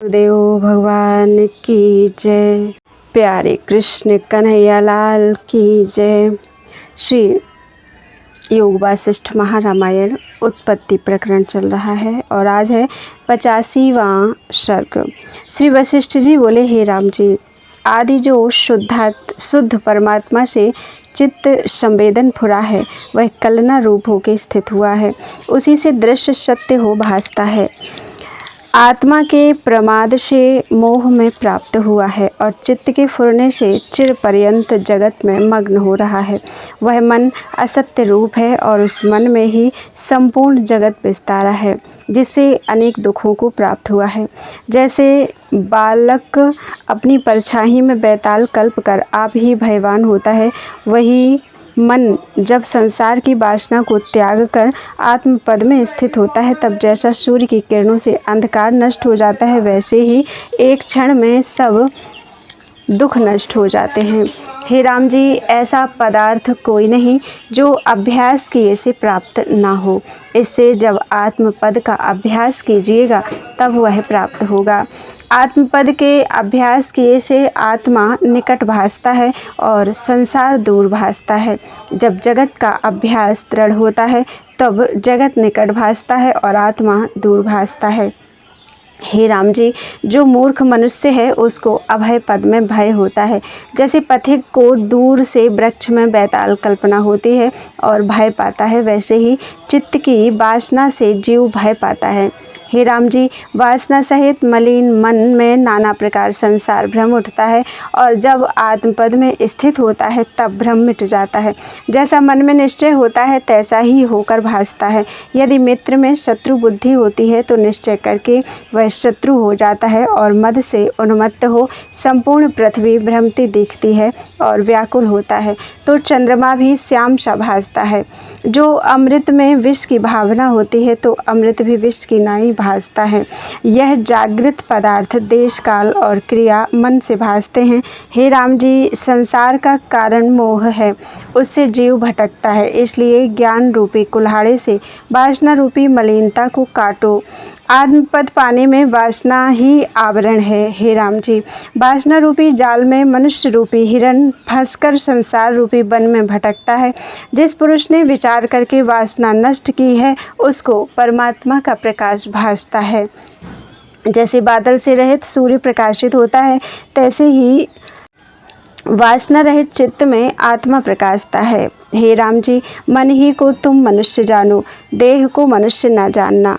देव भगवान की जय। प्यारे कृष्ण कन्हैया लाल की जय। श्री योग वासिष्ठ महारामायण उत्पत्ति प्रकरण चल रहा है और आज है 85वां सर्ग। श्री वशिष्ठ जी बोले, हे राम जी, आदि जो शुद्ध परमात्मा से चित्त संवेदन फुरा है, वह कलना रूप होकर स्थित हुआ है। उसी से दृश्य सत्य हो भासता है। आत्मा के प्रमाद से मोह में प्राप्त हुआ है और चित्त के फुरने से चिर पर्यंत जगत में मग्न हो रहा है। वह मन असत्य रूप है और उस मन में ही संपूर्ण जगत विस्तारा है, जिससे अनेक दुखों को प्राप्त हुआ है। जैसे बालक अपनी परछाई में बैताल कल्प कर आप ही भयवान होता है, वही मन जब संसार की वासना को त्याग कर आत्मपद में स्थित होता है, तब जैसा सूर्य की किरणों से अंधकार नष्ट हो जाता है, वैसे ही एक क्षण में सब दुख नष्ट हो जाते हैं। हे राम जी, ऐसा पदार्थ कोई नहीं जो अभ्यास किए से प्राप्त ना हो। इससे जब आत्मपद का अभ्यास कीजिएगा तब वह प्राप्त होगा। आत्मपद के अभ्यास किए से आत्मा निकट भासता है और संसार दूर भासता है। जब जगत का अभ्यास दृढ़ होता है तब जगत निकट भासता है और आत्मा दूर भासता है। हे राम जी, जो मूर्ख मनुष्य है उसको अभय पद में भय होता है। जैसे पथिक को दूर से वृक्ष में बैताल कल्पना होती है और भय पाता है, वैसे ही चित्त की वासना से जीव भय पाता है। हे राम जी, वासना सहित मलिन मन में नाना प्रकार संसार भ्रम उठता है और जब आत्मपद में स्थित होता है तब भ्रम मिट जाता है। जैसा मन में निश्चय होता है तैसा ही होकर भासता है। यदि मित्र में शत्रु बुद्धि होती है तो निश्चय करके वह शत्रु हो जाता है और मद से उन्मत्त हो संपूर्ण पृथ्वी भ्रमती दिखती है और व्याकुल होता है तो चंद्रमा भी श्याम सा भासता है। जो अमृत में विष की भावना होती है तो अमृत भी विष की नाई भासता है। यह जागृत पदार्थ देश काल और क्रिया मन से भासते हैं। हे राम जी, संसार का कारण मोह है, उससे जीव भटकता है। इसलिए ज्ञान रूपी कुल्हाड़े से वासना रूपी मलिनता को काटो। आत्मपद पाने में वासना ही आवरण है। हे राम जी, वासना रूपी जाल में मनुष्य रूपी हिरण फंसकर संसार रूपी वन में भटकता है। जिस पुरुष ने विचार करके वासना नष्ट की है उसको परमात्मा का प्रकाश भासता है। जैसे बादल से रहित सूर्य प्रकाशित होता है, तैसे ही वासना रहित चित्त में आत्मा प्रकाशता है। हे राम जी, मन ही को तुम मनुष्य जानो, देह को मनुष्य न जानना,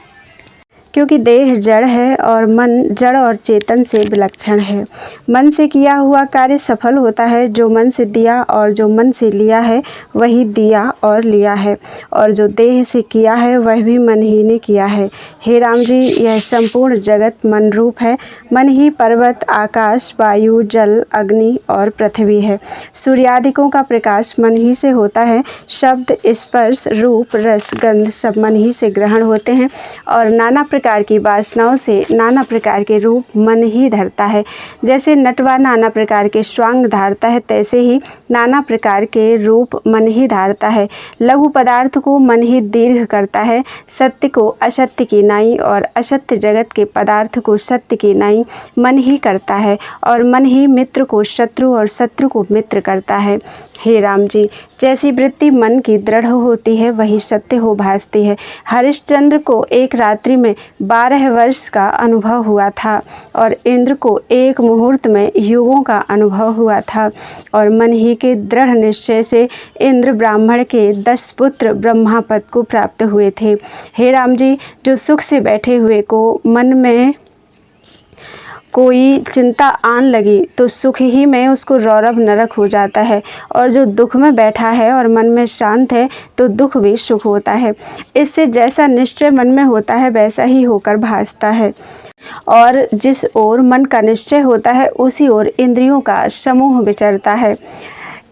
क्योंकि देह जड़ है और मन जड़ और चेतन से विलक्षण है। मन से किया हुआ कार्य सफल होता है। जो मन से दिया और जो मन से लिया है वही दिया और लिया है, और जो देह से किया है वह भी मन ही ने किया है। हे राम जी, यह संपूर्ण जगत मन रूप है। मन ही पर्वत, आकाश, वायु, जल, अग्नि और पृथ्वी है। सूर्यादिकों का प्रकाश मन ही से होता है। शब्द, स्पर्श, रूप, रस, गंध सब मन ही से ग्रहण होते हैं और नाना प्रकार की वासनाओं से नाना प्रकार के रूप मन ही धरता है। जैसे नटवा नाना प्रकार के स्वांग धारता है, तैसे ही नाना प्रकार के रूप मन ही धारता है। लघु पदार्थ को मन ही दीर्घ करता है। सत्य को असत्य की नाई और असत्य जगत के पदार्थ को सत्य की नाई मन ही करता है, और मन ही मित्र को शत्रु और शत्रु को मित्र करता है। हे राम जी, जैसी वृत्ति मन की दृढ़ होती है वही सत्य हो भासती है। हरिश्चंद्र को एक रात्रि में 12 वर्ष का अनुभव हुआ था और इंद्र को एक मुहूर्त में युगों का अनुभव हुआ था, और मन ही के दृढ़ निश्चय से इंद्र ब्राह्मण के 10 पुत्र ब्रह्मापद को प्राप्त हुए थे। हे राम जी, जो सुख से बैठे हुए को मन में कोई चिंता आन लगी तो सुख ही में उसको रौरव नरक हो जाता है, और जो दुख में बैठा है और मन में शांत है तो दुख भी सुख होता है। इससे जैसा निश्चय मन में होता है वैसा ही होकर भासता है, और जिस ओर मन का निश्चय होता है उसी ओर इंद्रियों का समूह विचरता है।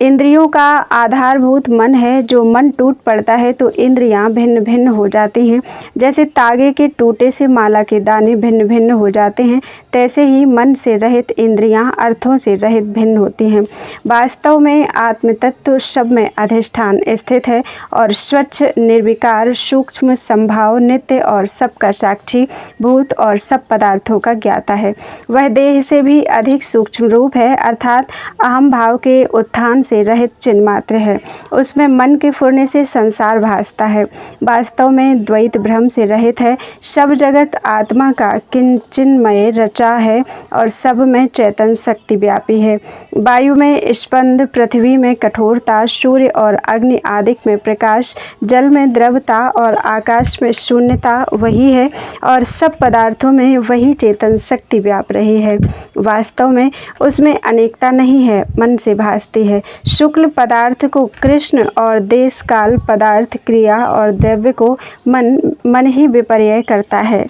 इंद्रियों का आधारभूत मन है। जो मन टूट पड़ता है तो इंद्रियां भिन्न भिन्न हो जाती हैं। जैसे तागे के टूटे से माला के दाने भिन्न भिन्न हो जाते हैं, तैसे ही मन से रहित इंद्रियां अर्थों से रहित भिन्न होती हैं। वास्तव में आत्म तत्व सब में अधिष्ठान स्थित है और स्वच्छ निर्विकार सूक्ष्म संभाव नित्य और सबका साक्षी भूत और सब पदार्थों का ज्ञाता है। वह देह से भी अधिक सूक्ष्म रूप है, अर्थात अहम भाव के उत्थान से रहित चिन्मात्र है। उसमें मन के फुरने से संसार भासता है। वास्तव में द्वैत भ्रम से रहित है। सब जगत आत्मा का किंचिन्मय रचा है और सब में चेतन शक्ति व्यापी है। वायु में स्पंद, पृथ्वी में कठोरता, सूर्य और अग्नि आदि में प्रकाश, जल में द्रवता और आकाश में शून्यता वही है और सब पदार्थों में वही चेतन शक्ति व्याप रही है। वास्तव में उसमें अनेकता नहीं है, मन से भासती है। शुक्ल पदार्थ को कृष्ण और देश काल पदार्थ क्रिया और द्रव्य को मन ही विपर्य करता है।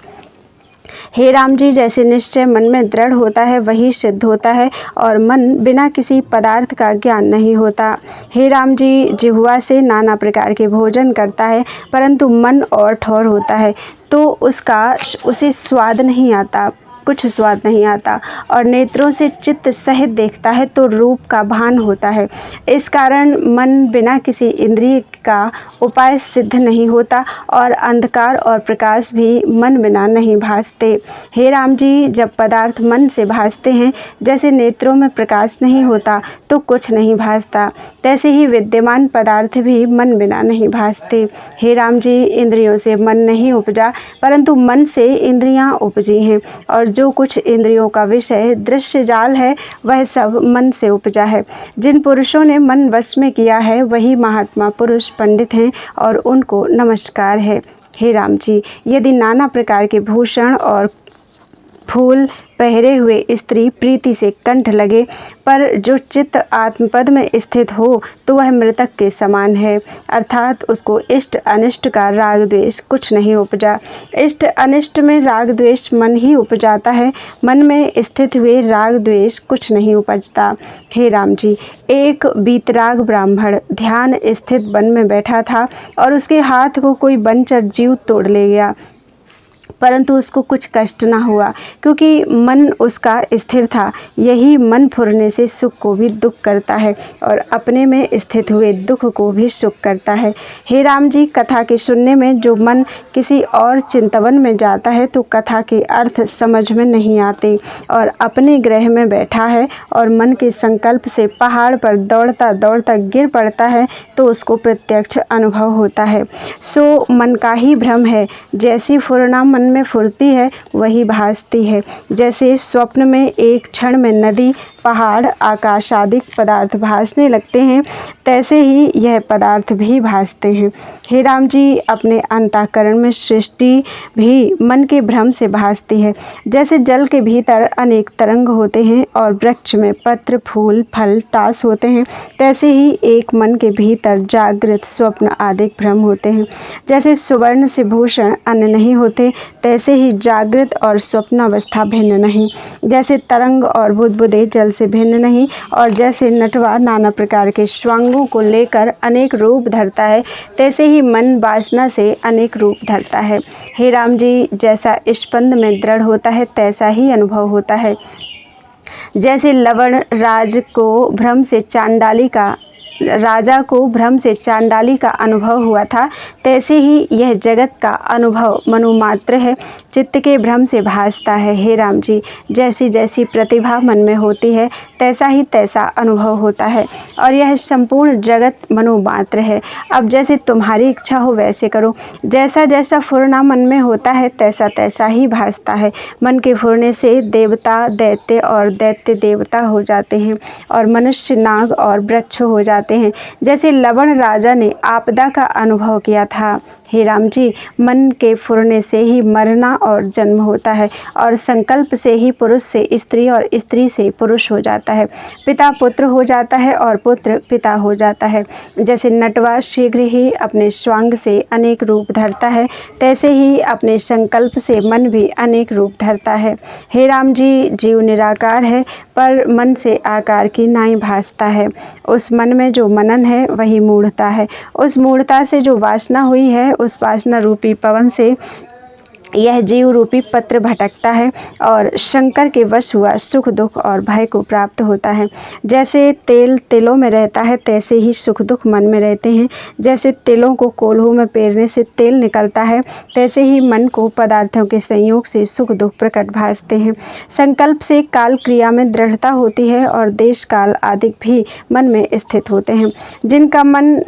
हे राम जी, जैसे निश्चय मन में दृढ़ होता है वही सिद्ध होता है और मन बिना किसी पदार्थ का ज्ञान नहीं होता। हे राम जी, जिह्वा से नाना प्रकार के भोजन करता है परंतु मन और ठौर होता है तो उसे स्वाद नहीं आता, कुछ स्वाद नहीं आता। और नेत्रों से चित्त सहित देखता है तो रूप का भान होता है। इस कारण मन बिना किसी इंद्रिय का उपाय सिद्ध नहीं होता और अंधकार और प्रकाश भी मन बिना नहीं भासते। हे राम जी, जब पदार्थ मन से भासते हैं, जैसे नेत्रों में प्रकाश नहीं होता तो कुछ नहीं भासता, तैसे ही विद्यमान पदार्थ भी मन बिना नहीं भासते। हे राम जी, इंद्रियों से मन नहीं उपजा परंतु मन से इंद्रियां उपजी हैं और जो कुछ इंद्रियों का विषय दृश्य जाल है वह सब मन से उपजा है। जिन पुरुषों ने मन वश में किया है वही महात्मा पुरुष पंडित हैं और उनको नमस्कार है। हे राम जी, यदि नाना प्रकार के भूषण और फूल पहरे हुए स्त्री प्रीति से कंठ लगे पर जो चित्त आत्मपद में स्थित हो तो वह मृतक के समान है, अर्थात उसको इष्ट अनिष्ट का राग द्वेष कुछ नहीं उपजा। इष्ट अनिष्ट में राग द्वेष मन ही उपजाता है, मन में स्थित हुए राग द्वेष कुछ नहीं उपजता। हे राम जी, एक बीतराग ब्राह्मण ध्यान स्थित वन में बैठा था और उसके हाथ को कोई बनचर जीव तोड़ ले गया, परंतु उसको कुछ कष्ट ना हुआ क्योंकि मन उसका स्थिर था। यही मन फुरने से सुख को भी दुख करता है और अपने में स्थित हुए दुख को भी सुख करता है। हे राम जी, कथा के सुनने में जो मन किसी और चिंतवन में जाता है तो कथा के अर्थ समझ में नहीं आते और अपने ग्रह में बैठा है और मन के संकल्प से पहाड़ पर दौड़ता दौड़ता गिर पड़ता है तो उसको प्रत्यक्ष अनुभव होता है। सो मन का ही भ्रम है। जैसी फुरना मन में फुर्ती है वही भासती है। जैसे स्वप्न में एक क्षण में नदी, पहाड़, आकाश आदि पदार्थ भासने लगते हैं, तैसे ही यह पदार्थ भी भासते हैं। हे राम जी, अपने अंतःकरण में सृष्टि भी मन के भ्रम से भासती है। जैसे जल के भीतर अनेक तरंग होते हैं और वृक्ष में पत्र, फूल, फल, टास होते हैं, तैसे ही एक मन के भीतर जागृत, स्वप्न आदि भ्रम होते हैं। जैसे सुवर्ण से भूषण अन्य नहीं होते, तैसे ही जागृत और स्वप्नावस्था भिन्न नहीं। जैसे तरंग और बुदबुदे जल से भिन्न नहीं और जैसे नटवा नाना प्रकार के श्वांगों को लेकर अनेक रूप धरता है, तैसे ही मन वासना से अनेक रूप धरता है। हे राम जी, जैसा स्पंद में दृढ़ होता है तैसा ही अनुभव होता है। जैसे लवण राजा को भ्रम से चांडाली का अनुभव हुआ था, तैसे ही यह जगत का अनुभव मनुमात्र है, चित्त के भ्रम से भासता है। हे राम जी, जैसी जैसी प्रतिभा मन में होती है तैसा ही तैसा अनुभव होता है और यह संपूर्ण जगत मनुमात्र है। अब जैसे तुम्हारी इच्छा हो वैसे करो। जैसा जैसा फुरना मन में होता है तैसा तैसा ही भासता है। मन के फुरने से देवता दैत्य और दैत्य देवता हो जाते हैं और मनुष्य नाग और वृक्ष हो जाते जाते हैं, जैसे लवण राजा ने आपदा का अनुभव किया था। हे राम जी, मन के फुरने से ही मरना और जन्म होता है, और संकल्प से ही पुरुष से स्त्री और स्त्री से पुरुष हो जाता है। पिता पुत्र हो जाता है और पुत्र पिता हो जाता है। जैसे नटवा शीघ्र ही अपने स्वांग से अनेक रूप धरता है, तैसे ही अपने संकल्प से मन भी अनेक रूप धरता है। हे राम जी, जीव निराकार है, पर मन से आकार की नाई भासता है। उस मन में जो मनन है वही मूढ़ता है। उस मूढ़ता से जो वासना हुई है, उस वासना रूपी पवन से यह जीव रूपी पत्र भटकता है और शंकर के वश हुआ सुख दुख और भय को प्राप्त होता है। जैसे तेल तिलों में रहता है, तैसे ही सुख दुख मन में रहते हैं। जैसे तिलों को कोल्हू में पेरने से तेल निकलता है, तैसे ही मन को पदार्थों के संयोग से सुख दुख प्रकट भासते हैं। संकल्प से काल क्रिया में दृढ़ता होती है और देश काल आदि भी मन में स्थित होते हैं। जिनका मन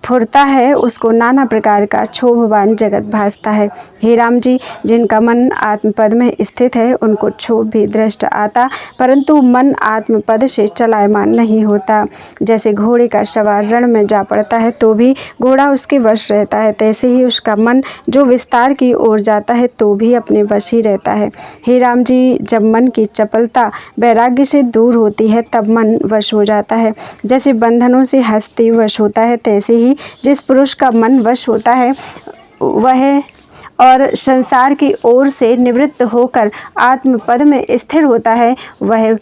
फुरता है उसको नाना प्रकार का क्षोभवान जगत भासता है। हे राम जी, जिनका मन आत्मपद में स्थित है उनको क्षोभ भी दृष्ट आता, परंतु मन आत्मपद से चलायमान नहीं होता। जैसे घोड़े का सवार रण में जा पड़ता है तो भी घोड़ा उसके वश रहता है, तैसे ही उसका मन जो विस्तार की ओर जाता है तो भी अपने वश ही रहता है। हे राम जी, जब मन की चपलता वैराग्य से दूर होती है तब मन वश हो जाता है। जैसे बंधनों से हस्ती वश होता है, तैसे ही जिस पुरुष का मन वश होता है वह और संसार की ओर से निवृत्त होकर आत्मपद में स्थिर होता है, वह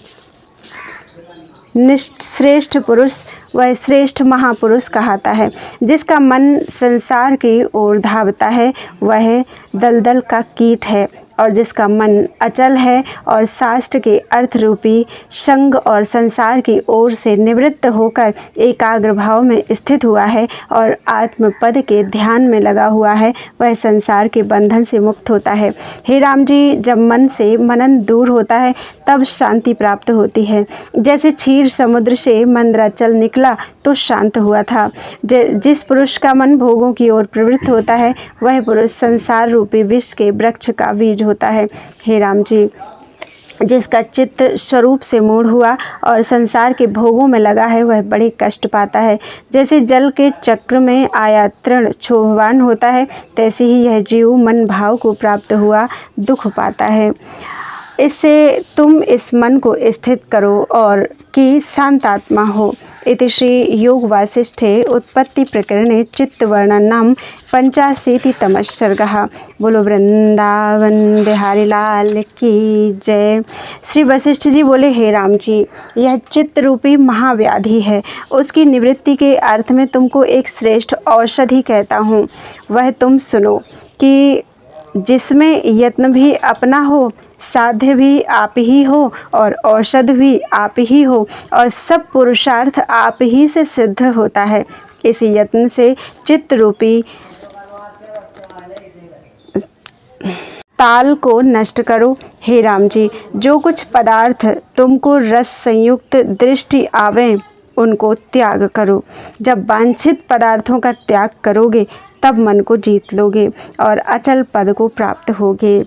श्रेष्ठ पुरुष, वह श्रेष्ठ महापुरुष कहलाता है। जिसका मन संसार की ओर धावता है वह दलदल का कीट है, और जिसका मन अचल है और शास्त्र के अर्थ रूपी संग और संसार की ओर से निवृत्त होकर एकाग्र भाव में स्थित हुआ है और आत्मपद के ध्यान में लगा हुआ है, वह संसार के बंधन से मुक्त होता है। हे राम जी, जब मन से मनन दूर होता है तब शांति प्राप्त होती है। जैसे क्षीर समुद्र से मंदराचल निकला तो शांत हुआ था। जिस पुरुष का मन भोगों की ओर प्रवृत्त होता है वह पुरुष संसार रूपी विष के वृक्ष का बीज होता है। हे राम जी, जिसका चित्त स्वरूप से मूढ़ हुआ और संसार के भोगों में लगा है वह बड़े कष्ट पाता है। जैसे जल के चक्र में आया तृण क्षोभवान होता है, तैसे ही यह जीव मन भाव को प्राप्त हुआ दुख पाता है। इससे तुम इस मन को स्थित करो और कि शांतात्मा हो। इति श्री योग वासिष्ठे उत्पत्ति प्रकरणे चित्तवर्णनम 85तमः सर्गः। बोलो वृंदावन बिहारी लाल की जय। श्री वशिष्ठ जी बोले, हे राम जी, यह चित्त रूपी महाव्याधि है, उसकी निवृत्ति के अर्थ में तुमको एक श्रेष्ठ औषधि कहता हूँ। वह तुम सुनो कि जिसमें यत्न भी अपना हो, साध्य भी आप ही हो और औषध भी आप ही हो, और सब पुरुषार्थ आप ही से सिद्ध होता है। इस यत्न से चित्त रूपी ताल को नष्ट करो। हे राम जी, जो कुछ पदार्थ तुमको रस संयुक्त दृष्टि आवे उनको त्याग करो। जब वांछित पदार्थों का त्याग करोगे तब मन को जीत लोगे और अचल पद को प्राप्त होगे।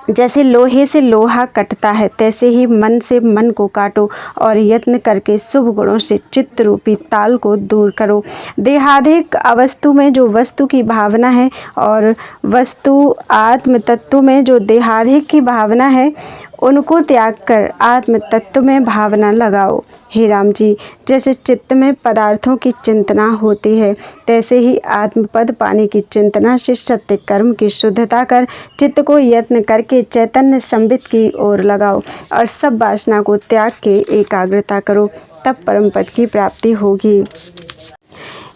जैसे लोहे से लोहा कटता है, तैसे ही मन से मन को काटो और यत्न करके शुभ गुणों से चित्त रूपी ताल को दूर करो। देहाधिक अवस्तु में जो वस्तु की भावना है और वस्तु आत्म तत्व में जो देहाधिक की भावना है, उनको त्याग कर आत्म तत्व में भावना लगाओ। हे राम जी, जैसे चित्त में पदार्थों की चिंतना होती है, तैसे ही आत्मपद पाने की चिंतना से सत्य कर्म की शुद्धता कर चित्त को यत्न करके चैतन्य संबित की ओर लगाओ और सब वासना को त्याग के एकाग्रता करो, तब परम पद की प्राप्ति होगी।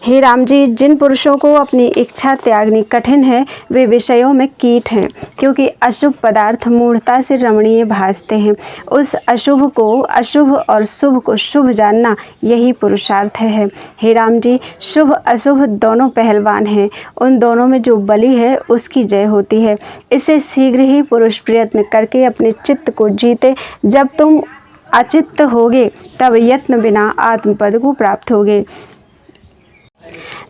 हे राम जी, जिन पुरुषों को अपनी इच्छा त्यागनी कठिन है वे विषयों में कीट हैं, क्योंकि अशुभ पदार्थ मूढ़ता से रमणीय भासते हैं। उस अशुभ को अशुभ और शुभ को शुभ जानना यही पुरुषार्थ है। हे राम जी, शुभ अशुभ दोनों पहलवान हैं, उन दोनों में जो बली है उसकी जय होती है। इससे शीघ्र ही पुरुष प्रयत्न करके अपने चित्त को जीते। जब तुम अचित्त होगे तब यत्न बिना आत्मपद को प्राप्त होगे।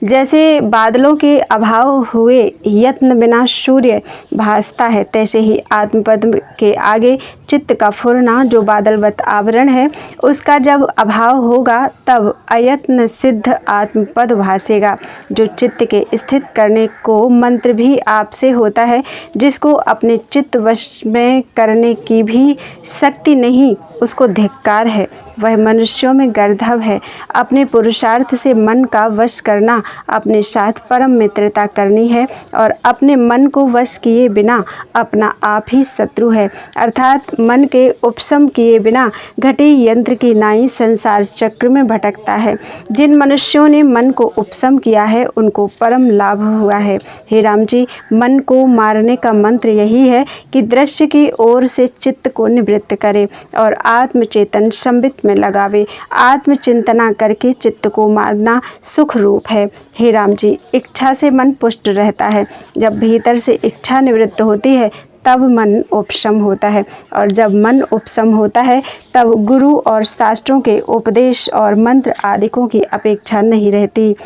जैसे बादलों के अभाव हुए यत्न बिना सूर्य भासता है, तैसे ही आत्मपद के आगे चित्त का फुरना जो बादलवत आवरण है उसका जब अभाव होगा तब अयत्न सिद्ध आत्मपद भासेगा। जो चित्त के स्थित करने को मंत्र भी आपसे होता है, जिसको अपने चित्त वश में करने की भी शक्ति नहीं, उसको धिक्कार है। वह मनुष्यों में गर्दभ है। अपने पुरुषार्थ से मन का वश करना अपने साथ परम मित्रता करनी है और अपने मन को वश किए बिना अपना आप ही शत्रु है। अर्थात मन के उपशम किए बिना घटी यंत्र की नाई संसार चक्र में भटकता है। जिन मनुष्यों ने मन को उपशम किया है उनको परम लाभ हुआ है। हे राम जी, मन को मारने का मंत्र यही है कि दृश्य की ओर से चित्त को निवृत्त करे और आत्मचेतन संबित में लगावे। आत्मचिंतना करके चित्त को मारना सुख रूप है। हे राम जी, इच्छा से मन पुष्ट रहता है। जब भीतर से इच्छा निवृत्त होती है तब मन उपशम होता है और जब मन उपशम होता है तब गुरु और शास्त्रों के उपदेश और मंत्र आदिकों की अपेक्षा नहीं रहती।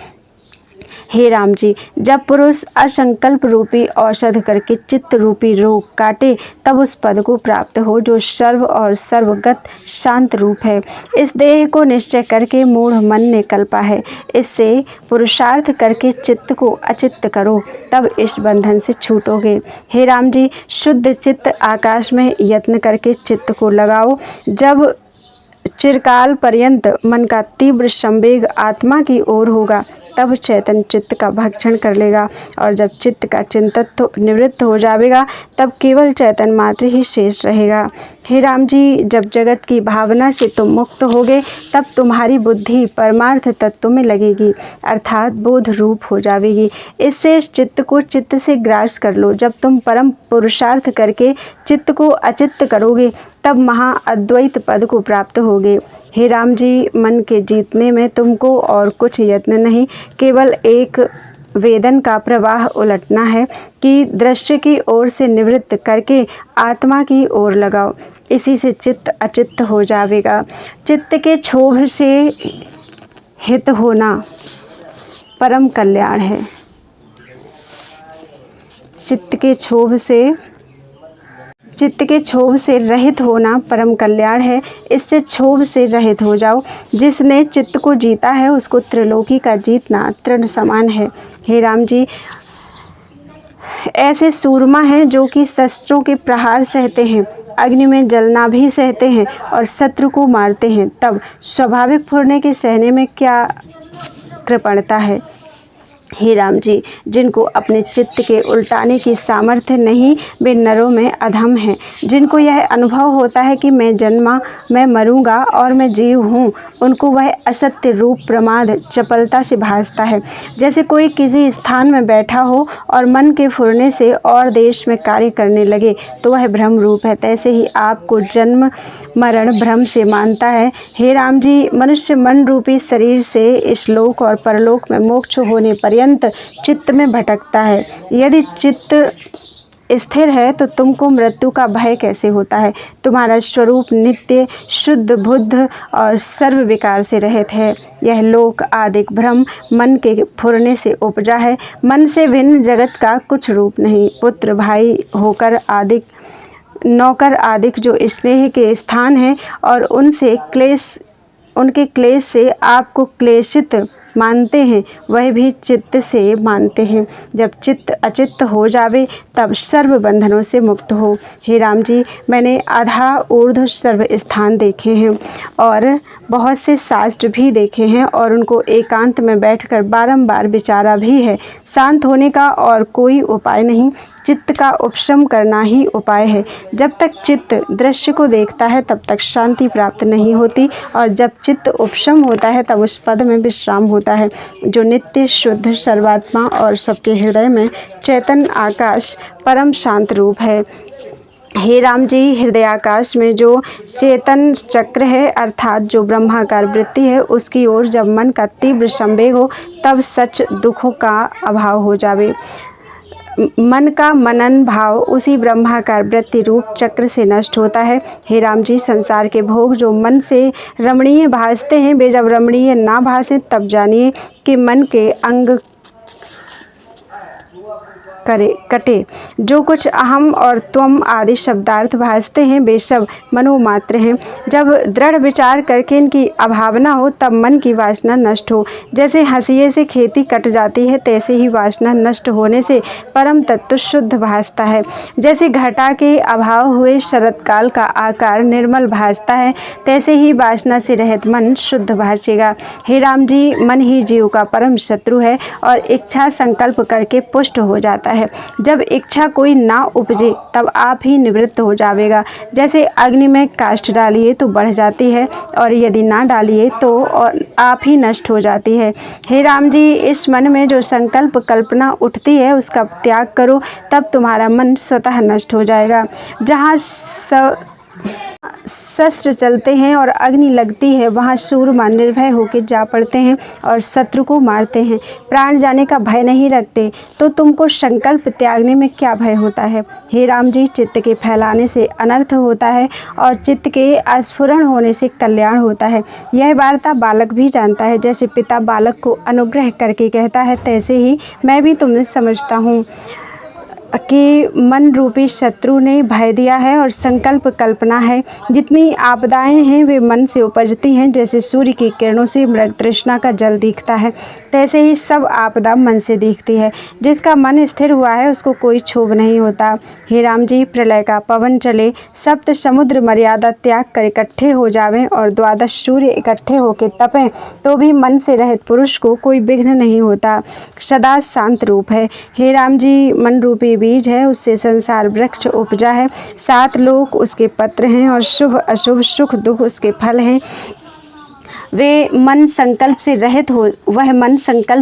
हे राम जी, जब पुरुष असंकल्प रूपी औषध करके चित्त रूपी रोग काटे तब उस पद को प्राप्त हो जो सर्व और सर्वगत शांत रूप है। इस देह को निश्चय करके मूढ़ मन ने कल्पा है। इससे पुरुषार्थ करके चित्त को अचित्त करो, तब इस बंधन से छूटोगे। हे राम जी, शुद्ध चित्त आकाश में यत्न करके चित्त को लगाओ। जब चिरकाल पर्यंत मन का तीव्र संवेग आत्मा की ओर होगा तब चैतन्य चित्त का भक्षण कर लेगा और जब चित्त का चिंतत्व निवृत्त हो जाएगा तब केवल चैतन्य मात्र ही शेष रहेगा। हे राम जी, जब जगत की भावना से तुम मुक्त होगे तब तुम्हारी बुद्धि परमार्थ तत्व में लगेगी अर्थात बोध रूप हो जाएगी। इससे इस चित्त को चित्त से ग्रास कर लो। जब तुम परम पुरुषार्थ करके चित्त को अचित्त करोगे तब महा अद्वैत पद को प्राप्त होगे। हे राम जी, मन के जीतने में तुमको और कुछ यत्न नहीं, केवल एक वेदन का प्रवाह उलटना है कि दृश्य की ओर से निवृत्त करके आत्मा की ओर लगाओ। इसी से चित्त अचित्त हो जाएगा। चित्त के क्षोभ से हित होना परम कल्याण है। चित्त के क्षोभ से रहित होना परम कल्याण है। इससे क्षोभ से रहित हो जाओ। जिसने चित्त को जीता है उसको त्रिलोकी का जीतना तृण समान है। हे राम जी, ऐसे सूरमा हैं जो कि शस्त्रों के प्रहार सहते हैं, अग्नि में जलना भी सहते हैं और शत्रु को मारते हैं, तब स्वाभाविक फुरने के सहने में क्या कृपणता है। हे राम जी, जिनको अपने चित्त के उल्टाने की सामर्थ्य नहीं वे नरों में अधम हैं। जिनको यह अनुभव होता है कि मैं जन्मा, मैं मरूंगा और मैं जीव हूँ, उनको वह असत्य रूप प्रमाद चपलता से भासता है। जैसे कोई किसी स्थान में बैठा हो और मन के फुरने से और देश में कार्य करने लगे तो वह भ्रम रूप है, तैसे ही आपको जन्म मरण भ्रम से मानता है। हे राम जी, मनुष्य मन रूपी शरीर से इस लोक और परलोक में मोक्ष होने पर्यंत चित्त में भटकता है। यदि चित्त स्थिर है तो तुमको मृत्यु का भय कैसे होता है। तुम्हारा स्वरूप नित्य शुद्ध बुद्ध और सर्व विकार से रहित है। यह लोक आदिक भ्रम मन के फुरने से उपजा है। मन से भिन्न जगत का कुछ रूप नहीं। पुत्र भाई होकर आदिक नौकर आदिक जो स्नेह के स्थान है और उनके क्लेश से आपको क्लेशित मानते हैं वह भी चित्त से मानते हैं। जब चित्त अचित्त हो जावे तब सर्व बंधनों से मुक्त हो। हे राम जी, मैंने आधा ऊर्ध्व सर्व स्थान देखे हैं और बहुत से शास्त्र भी देखे हैं और उनको एकांत में बैठकर बारंबार विचारा भी है। शांत होने का और कोई उपाय नहीं, चित्त का उपशम करना ही उपाय है। जब तक चित्त दृश्य को देखता है तब तक शांति प्राप्त नहीं होती और जब चित्त उपशम होता है तब उस पद में विश्राम होता है जो नित्य शुद्ध सर्वात्मा और सबके हृदय में चैतन्य आकाश परम शांत रूप है। हे राम जी, हृदयाकाश में जो चेतन चक्र है अर्थात जो ब्रह्माकार वृत्ति है उसकी ओर जब मन का तीव्र संवेग हो तब सच दुखों का अभाव हो जावे। मन का मनन भाव उसी ब्रह्माकार वृत्ति रूप चक्र से नष्ट होता है। हे राम जी, संसार के भोग जो मन से रमणीय भासते हैं वे जब रमणीय ना भासें तब जानिए कि मन के अंग कटे। जो कुछ अहम और त्वम आदि शब्दार्थ भासते हैं वे सब मनोमात्र हैं। जब दृढ़ विचार करके इनकी अभावना हो तब मन की वासना नष्ट हो। जैसे हंसिये से खेती कट जाती है तैसे ही वासना नष्ट होने से परम तत्व शुद्ध भासता है। जैसे घटा के अभाव हुए शरतकाल का आकार निर्मल भासता है तैसे ही वासना से रहित मन शुद्ध भासेगा। हे राम जी, मन ही जीव का परम शत्रु है और इच्छा संकल्प करके पुष्ट हो जाता है। जब इच्छा कोई ना उपजे तब आप ही निवृत्त हो जाएगा। जैसे अग्नि में काष्ठ डालिए तो बढ़ जाती है और यदि ना डालिए तो और आप ही नष्ट हो जाती है। हे राम जी, इस मन में जो संकल्प कल्पना उठती है उसका त्याग करो, तब तुम्हारा मन स्वतः नष्ट हो जाएगा। जहाँ शस्त्र चलते हैं और अग्नि लगती है वहाँ सूरमा निर्भय होकर जा पड़ते हैं और शत्रु को मारते हैं। प्राण जाने का भय नहीं रखते तो तुमको संकल्प त्यागने में क्या भय होता है। हे राम जी, चित्त के फैलाने से अनर्थ होता है और चित्त के अस्फुरण होने से कल्याण होता है। यह वार्ता बालक भी जानता है। जैसे पिता बालक को अनुग्रह करके कहता है तैसे ही मैं भी तुम्हें समझता हूँ कि मन रूपी शत्रु ने भय दिया है और संकल्प कल्पना है। जितनी आपदाएं हैं वे मन से उपजती हैं। जैसे सूर्य की किरणों से मृग तृष्णा का जल दिखता है तैसे ही सब आपदा मन से दिखती है। जिसका मन स्थिर हुआ है उसको कोई क्षोभ नहीं होता। हे राम जी, प्रलय का पवन चले, सप्त समुद्र मर्यादा त्याग कर इकट्ठे हो जावें और 12 सूर्य इकट्ठे होकर तपें तो भी मन से रहित पुरुष को कोई विघ्न नहीं होता। सदा शांत रूप है। हे राम जी, मन रूपी बीज है, उससे संसार वृक्ष उपजा है। 7 लोक उसके पत्र हैं और शुभ अशुभ सुख दुख उसके फल हैं। वह मन संकल्प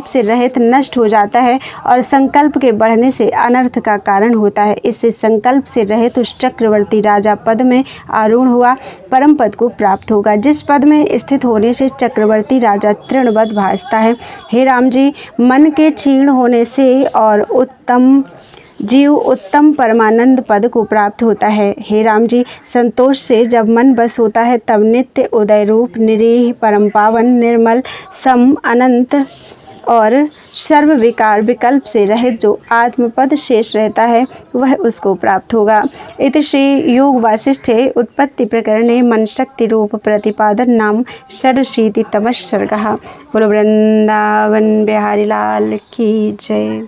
से रहित नष्ट हो जाता है और संकल्प के बढ़ने से अनर्थ का कारण होता है। इससे संकल्प से रहित उस चक्रवर्ती राजा पद में आरूढ़ हुआ परम पद को प्राप्त होगा, जिस पद में स्थित होने से चक्रवर्ती राजा तृणवत भासता है। हे राम जी, मन के क्षीण होने से और जीव उत्तम परमानंद पद को प्राप्त होता है। हे राम जी, संतोष से जब मन बस होता है तब नित्य उदय रूप निरीह परम पावन निर्मल सम अनंत और सर्व विकार विकल्प से रहित जो आत्मपद शेष रहता है वह उसको प्राप्त होगा। इति श्री योग वासिष्ठे उत्पत्ति प्रकरणे मन शक्ति रूप प्रतिपादन नाम षडशीतितमः सर्गः। बोलो वृंदावन बिहारी लाल की जय।